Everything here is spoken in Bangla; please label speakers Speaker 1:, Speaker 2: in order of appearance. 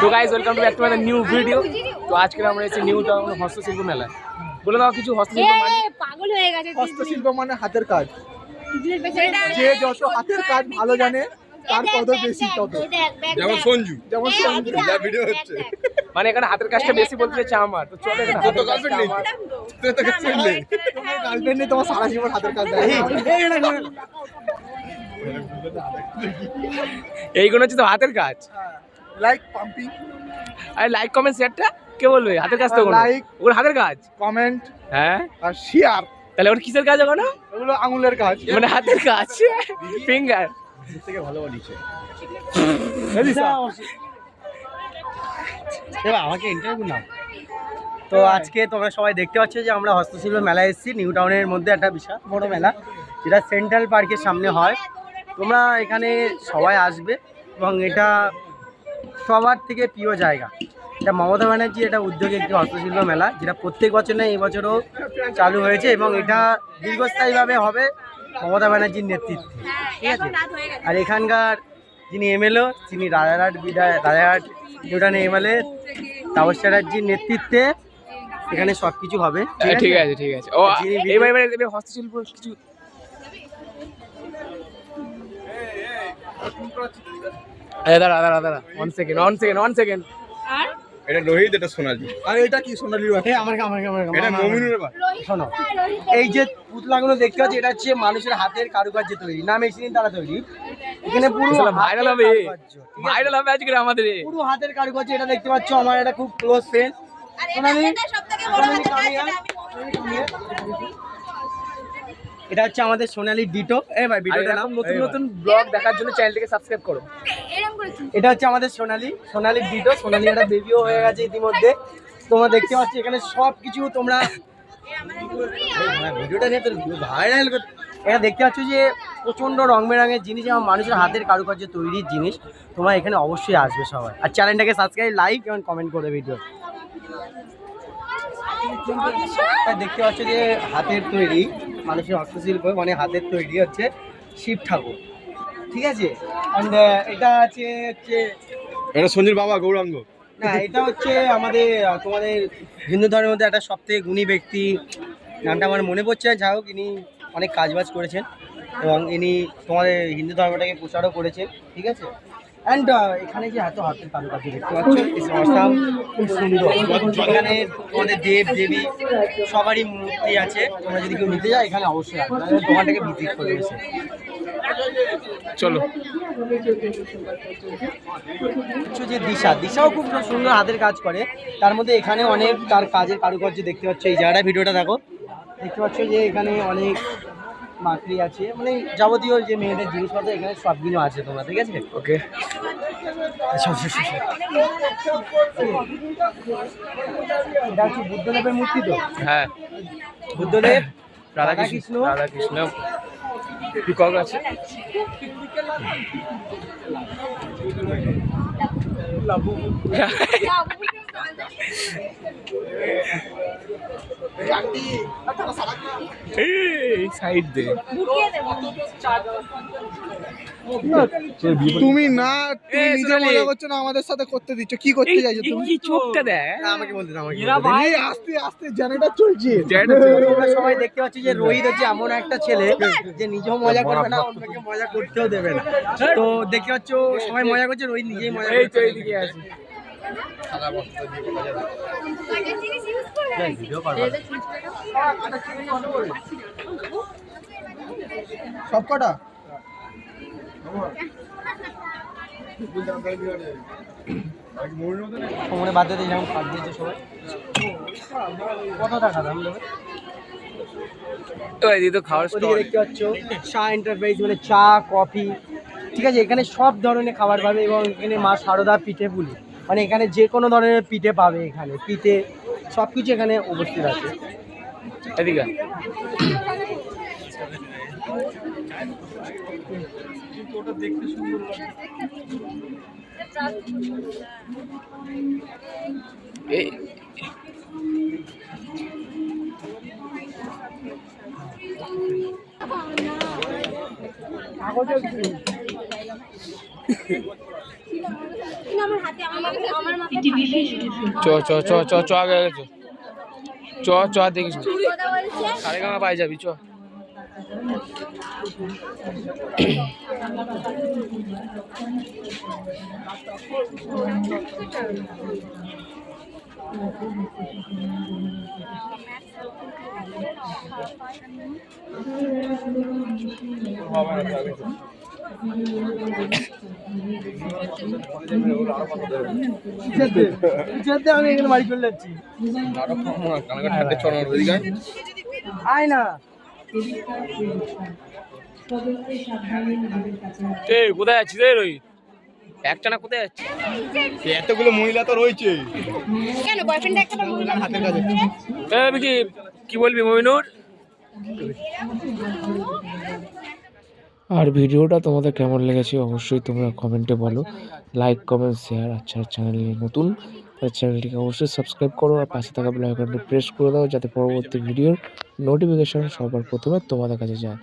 Speaker 1: তো guys welcome to back to my new video. তো আজকে আমরা এসেছি নিউ টাউন হস্তশিল্প মেলা। বলে দাও কিছু হস্তশিল্প মানে?
Speaker 2: পাগল হয়ে গেছে।
Speaker 3: হস্তশিল্প মানে হাতের কাজ। যে যত হাতের কাজ ভালো জানে তার কদর বেশি তত।
Speaker 4: যেমন সঞ্জু যা ভিডিও হচ্ছে,
Speaker 1: মানে এখানে হাতের কাজটা বেশি বলতে চাইছে আমার। তো চলে এখানে হাতের কাজটা আমার।
Speaker 3: তোমার গার্লফ্রেন্ড নেই, তোমার সারা জীবন হাতের কাজ দেয়।
Speaker 1: এইগুলো হচ্ছে তো হাতের কাজ।
Speaker 3: লাইক পাম্পিং,
Speaker 1: আরে লাইক কমেন্ট শেয়ারটা কে বলবে হাতের কাজ? তো
Speaker 3: লাইক
Speaker 1: ওর হাতের কাজ।
Speaker 3: কমেন্ট
Speaker 1: হ্যাঁ
Speaker 3: আর শেয়ার,
Speaker 1: তাহলে ওর কিসের কাজ ওখানে?
Speaker 3: এগুলো আঙুলের কাজ।
Speaker 1: মানে হাতের কাজ, ফিঙ্গার
Speaker 4: থেকে ভালো বানিয়েছে।
Speaker 5: আমাকে ইন্টারভিউ নাও। তো আজকে তোমরা সবাই দেখতে পাচ্ছ যে আমরা হস্তশিল্প মেলায় এসেছি। নিউ টাউনের মধ্যে একটা বিশাল বড় মেলা, যেটা সেন্ট্রাল পার্কের সামনে হয়। তোমরা এখানে সবাই আসবে এবং এটা সবার থেকে প্রিয় জায়গা। এটা মমতা ব্যানার্জি এটা উদ্যোগে একটি হস্তশিল্প মেলা, যেটা প্রত্যেক বছর নেই, এই বছরও চালু হয়েছে এবং এটা দীর্ঘস্থায়ীভাবে হবে মমতা ব্যানার্জির নেতৃত্বে। ঠিক আছে। আর এখানকার যিনি এমএলএ, তিনি রাজারহাট নিউ টাউনের এমএলএ তাপস চ্যাটার্জির নেতৃত্বে এখানে সব কিছু হবে।
Speaker 1: ঠিক আছে ঠিক আছে। ও এবার হস্তশিল্প কিছু দাঁড়া 1 সেকেন্ড।
Speaker 2: আর
Speaker 4: এটা রোহিত, এটা সোনালি।
Speaker 3: আর এটা কি সোনালি?
Speaker 4: এটা মমিনুর।
Speaker 5: শোনো, এই যে পুতলাগুলো দেখতে পাচ্ছি, এটা হচ্ছে মানুষের হাতের কারুকার্যে তৈরি, না মেশিন দ্বারা তৈরি। এখানে পুরো
Speaker 1: ভাইরাল হবে, ভাইরাল হবে আজকে আমাদের
Speaker 5: পুরো হাতের কারুকার্য। এটা দেখতে পাচ্ছ আমার এটা খুব ক্লোজ ফ্রেন্ড এটা হচ্ছে আমাদের সোনালি ডিটো। ভাই ভিডিওটা নাম।
Speaker 1: নতুন নতুন ব্লগ দেখার জন্য চ্যানেলটিকে সাবস্ক্রাইব করো।
Speaker 5: এটা হচ্ছে আমাদের সোনালি ডিটো। সোনালি একটা বেবিও হয়ে গেছে ইতিমধ্যে। তোমরা দেখতে পাচ্ছ এখানে সব কিছু তোমরা ভিডিওটা নিয়ে ভাইরাল। এটা দেখতে পাচ্ছ যে প্রচণ্ড রং বেরঙের জিনিস এবং মানুষের হাতের কারুকার্য তৈরির জিনিস। তোমরা এখানে অবশ্যই আসবে সবাই। আর চ্যানেলটাকে সাবস্ক্রাইব, লাইক এবং কমেন্ট করবে ভিডিও। দেখতে পাচ্ছ যে হাতের তৈরি মানুষের হস্তশিল্প, মানে হাতের তৈরি হচ্ছে শিব ঠাকুর। ঠিক আছে। অ্যান্ড এটা হচ্ছে
Speaker 4: এটা সঞ্জুর বাবা গৌরাঙ্গ।
Speaker 5: না, এটা হচ্ছে আমাদের তোমাদের হিন্দু ধর্মের মধ্যে একটা সবথেকে গুণী ব্যক্তি, নামটা আমার মনে পড়ছে না, যাই হোক ইনি অনেক কাজবাজ করেছেন এবং ইনি তোমাদের হিন্দু ধর্মটাকে প্রচারও করেছেন। ঠিক আছে। অ্যান্ড এখানে যে এত হাতের কারুকার্য দেখতে পাচ্ছ, খুব সুন্দর। এখানে তোমাদের দেব দেবী সবারই মূর্তি আছে। তোমরা যদি কেউ নিতে যাও এখানে অবশ্যই আসবে, দোকানটাকে ভিজিট করে এসে।
Speaker 1: চলো।
Speaker 5: যে দিশাও খুব সুন্দর হাতের কাজ করে। তার মধ্যে এখানে অনেক তার কাজের কারুকার্য দেখতে পাচ্ছ। এই জায়গাটা ভিডিওটা দেখো, দেখতে পাচ্ছ যে এখানে অনেক মাকড়ি আছে, মানে যাবতীয় যে মেয়েদের জিনিসপত্র এখানে সবগুলো আছে তোমরা। ঠিক আছে।
Speaker 1: ওকে।
Speaker 5: এটা হচ্ছে বুদ্ধদেবের মূর্তি তো।
Speaker 1: হ্যাঁ,
Speaker 5: বুদ্ধদেব,
Speaker 1: রাধাকৃষ্ণ পিকক আছে। সাইড দে।
Speaker 3: তুমি না, তুমি নিজে মজা করছো না, আমাদের সাথে করতে দিচ্ছ। কি করতে চাইছো তুমি?
Speaker 1: কি চোখটা দেয়?
Speaker 5: আমাকে বলতে দাও, আমাকে
Speaker 3: এই আস্তে আস্তে জানাটা চলছে।
Speaker 5: তোমরা সবাই দেখতে পাচ্ছ যে রোহিত হচ্ছে এমন একটা ছেলে যে নিজেও মজা করবে না, অন্যকে মজা করতেও দেবে না। তো দেখতে পাচ্ছ সবাই মজা করছে, রোহিত নিজেই মজা
Speaker 1: এই তো
Speaker 5: করছে।
Speaker 1: এইদিকে আছে।
Speaker 3: সব কটা
Speaker 5: কোমরে বাদ দিয়ে যেমন ফাঁক দিয়েছে সবাই। কত টাকা দাম দেবে?
Speaker 1: তো এই তো খাওয়ার
Speaker 5: ওদিকে
Speaker 1: স্টল।
Speaker 5: দেখতে পাচ্ছ চা এন্টারপ্রাইজ, মানে চা কফি। ঠিক আছে। এখানে সব ধরনের খাবার পাবে এবং এখানে মা সারদা পিঠে পুলি, মানে এখানে যে কোনো ধরনের পিঠে পাবে। এখানে পিঠে সব কিছু এখানে উপস্থিত আছে।
Speaker 1: এদিকে এই
Speaker 2: না
Speaker 1: চ চ চ চ চ আগে আগে চ চ দেখিস সারেগামা পাই যাবি চ
Speaker 5: আমি এখানে বাড়ি চলে যাচ্ছি আয় না
Speaker 1: কোথায় যাচ্ছিস রে রোহিত একটানা কোথায় যাচ্ছিস
Speaker 4: এতগুলো মহিলা তো রয়েছে
Speaker 2: কেন বয়ফ্রেন্ড একটা
Speaker 3: হাতের কাজ
Speaker 1: কি বলবি মমিনুর? আর ভিডিওটা তোমাদের কেমন লেগেছে অবশ্যই তোমরা কমেন্টে বলো। Like comment share. আচ্ছা চ্যানেলে নতুন চ্যানেলটিকে অবশ্যই সাবস্ক্রাইব করো আর পাশে থাকা বেল আইকনটি প্রেস করে দাও যাতে পরবর্তী ভিডিওর নোটিফিকেশন সবার প্রথমে তোমাদের কাছে যায়।